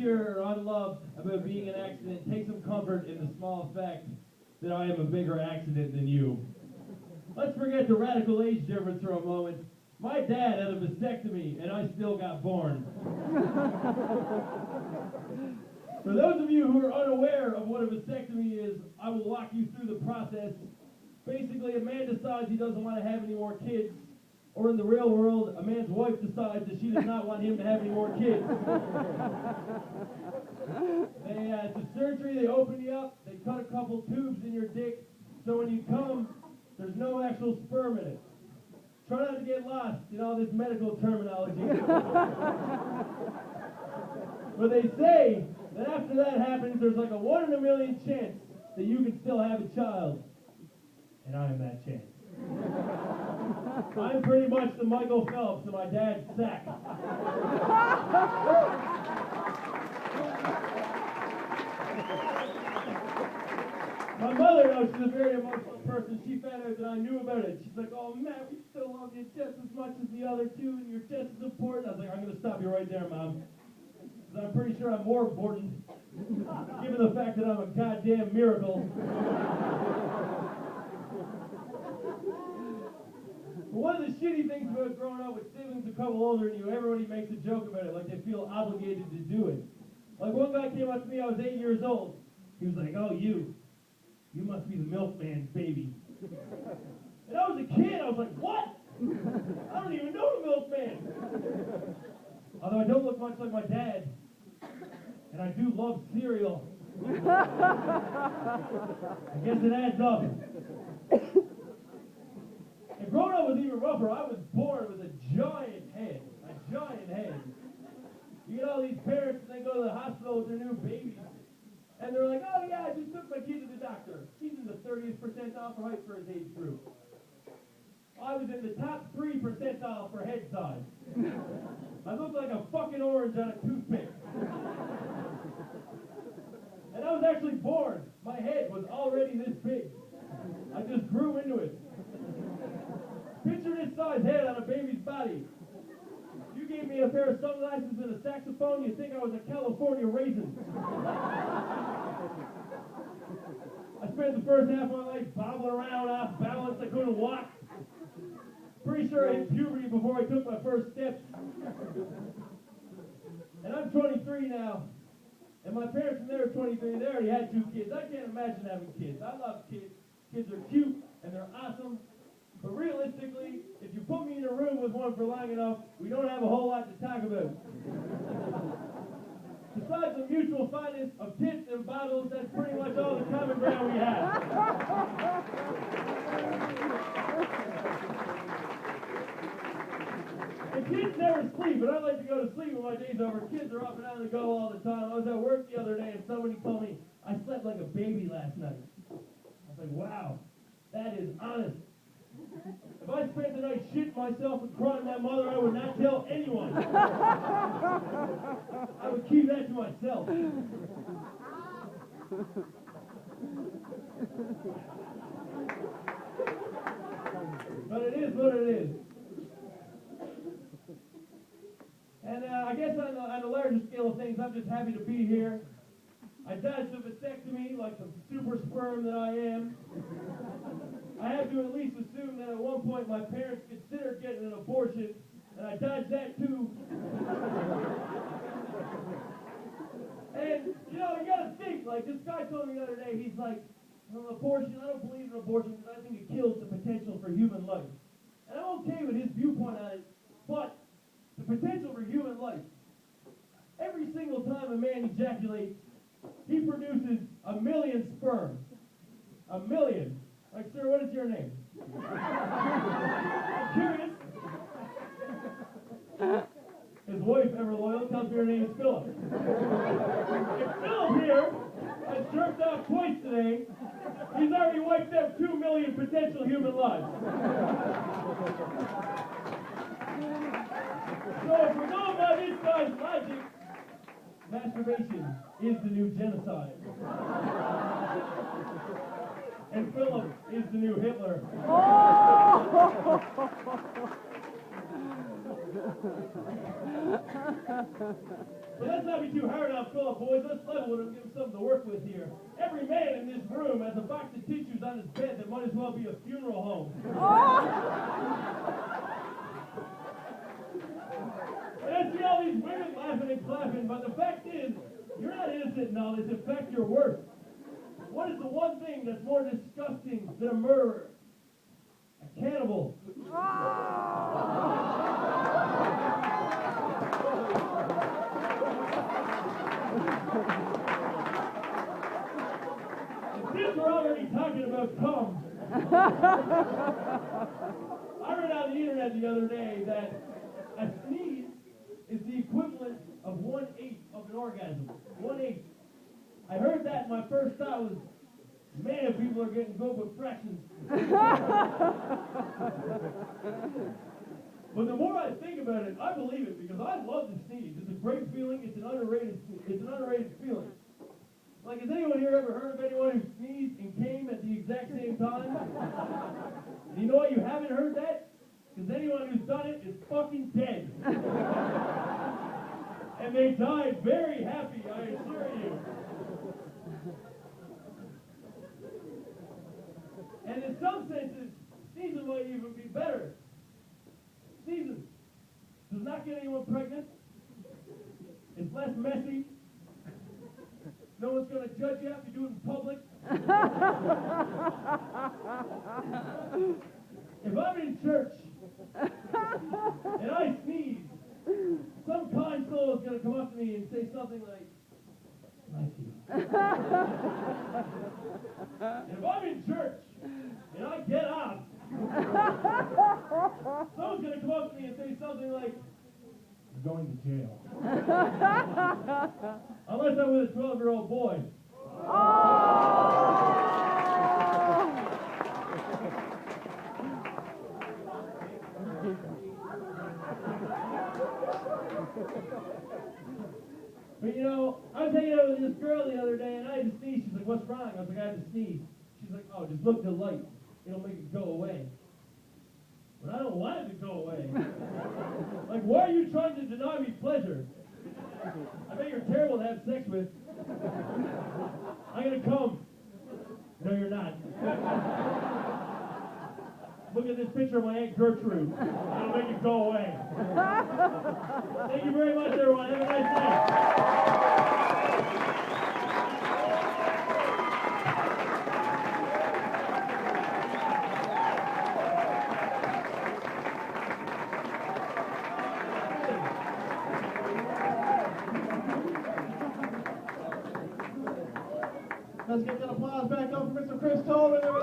you're unloved about being an accident, take some comfort in the small fact that I am a bigger accident than you. Let's forget the radical age difference for a moment. My dad had a vasectomy, and I still got born. For those of you who are unaware of what a vasectomy is, I will walk you through the process. Basically, a man decides he doesn't want to have any more kids, or in the real world, a man's wife decides that she does not want him to have any more kids. It's a surgery, they open you up, they cut a couple tubes in your dick, so when you come, there's no actual sperm in it. Try not to get lost in all this medical terminology. But they say that after that happens, there's like a 1 in a million chance that you can still have a child. And I am that chance. I'm pretty much the Michael Phelps of my dad's sack. My mother, though, she's a very emotional person. She found out that I knew about it. She's like, oh, Matt, we still love you just as much as the other two, and you're just as important. I was like, I'm going to stop you right there, Mom. Because I'm pretty sure I'm more important, given the fact that I'm a goddamn miracle. But one of the shitty things about growing up with siblings a couple older than you, everybody makes a joke about it, like they feel obligated to do it. Like one guy came up to me, I was 8 years old. He was like, oh, you must be the milkman's baby. And I was a kid, I was like, what? I don't even know the milkman. Although I don't look much like my dad. And I do love cereal. I guess it adds up. And growing up was even rougher. I was born with a giant head. A giant head. You get all these parents and they go to the hospital with their new babies. And they're like, oh yeah, I just took my kid to the doctor. He's in the 30th percentile for height for his age group. I was in the top 3 percentile for head size. I looked like a fucking orange on a toothpick. And I was actually born. My head was already this big. I just grew into it. Picture this size head on a baby's body. You gave me a pair of sunglasses and a saxophone, you'd think I was a California raisin. I spent the first half of my life bobbling around off balance. I couldn't walk. Pretty sure I hit puberty before I took my first steps. And I'm 23 now. And my parents, when they were 23, they already had 2 kids. I can't imagine having kids. I love kids. Kids are cute and they're awesome. But realistically, if you put me in a room with one for long enough, we don't have a whole lot to talk about. Besides the mutual fondness of tits and bottles, that's pretty much all the common ground we have. And kids never sleep, but I like to go to sleep when my day's over. Kids are up and on the go all the time. I was at work the other day and somebody told me I slept like a baby last night. I was like, wow, that is honest. If I spent the night shitting myself and crying my mother, I would not tell anyone. I would keep that to myself. But it is what it is. And I guess on the larger scale of things, I'm just happy to be here. I dodged a vasectomy like the super sperm that I am. I have to at least assume that at one point my parents considered getting an abortion, and I dodged that too. And, you know, you gotta think, like, this guy told me the other day, he's like, well, abortion, I don't believe in abortion because I think it kills the potential for human life. And I'm okay with his viewpoint on it, but the potential for human life, every single time a man ejaculates, he produces 1 million sperm. 1 million. Like, sir, what is your name? I'm curious. His wife, ever loyal, tells me her name is Philip. If Philip here has jerked off twice today, he's already wiped out 2 million potential human lives. So if we're going by this guy's logic, masturbation is the new genocide. And Philip is the new Hitler. But let's not be too hard on Philip, boys. Let's level with him and give him something to work with here. Every man in this room has a box of tissues on his bed that might as well be a funeral home. And I see all these women laughing and clapping, but the fact is, you're not innocent in all this. In fact, you're worse. What is the one thing that's more disgusting than a murderer? A cannibal. Since we're already talking about cum, I read on the internet the other day that a sneeze is the equivalent of 1/8 of an orgasm. 1/8. I heard that and my first thought was, man, people are getting good with fractions. But the more I think about it, I believe it because I love to sneeze. It's a great feeling. It's an underrated feeling. Like, has anyone here ever heard of anyone who sneezed and came at the exact same time? And you know why you haven't heard that? Because anyone who's done it is fucking dead. And they died very happy, I assure you. And in some senses, sneezing might even be better. Sneezing does not get anyone pregnant. It's less messy. No one's going to judge you if you do it in public. If I'm in church and I sneeze, some kind soul is going to come up to me and say something like, bless you. And if I'm in church and I get up, someone's going to come up to me and say something like, you're going to jail. Unless I'm with a 12-year-old boy. But you know, I was hanging out with this girl the other day and I had to sneeze. She's like, what's wrong? I was like, I had to sneeze. She's like, oh, just look to the light. It'll make it go away. But I don't want it to go away. Like, why are you trying to deny me pleasure? I bet you're terrible to have sex with. I'm gonna come. No, you're not. Look at this picture of my Aunt Gertrude. It'll make it go away. Thank you very much, everyone. Have a nice day. Let's get that applause back up for Mr. Chris Tolman.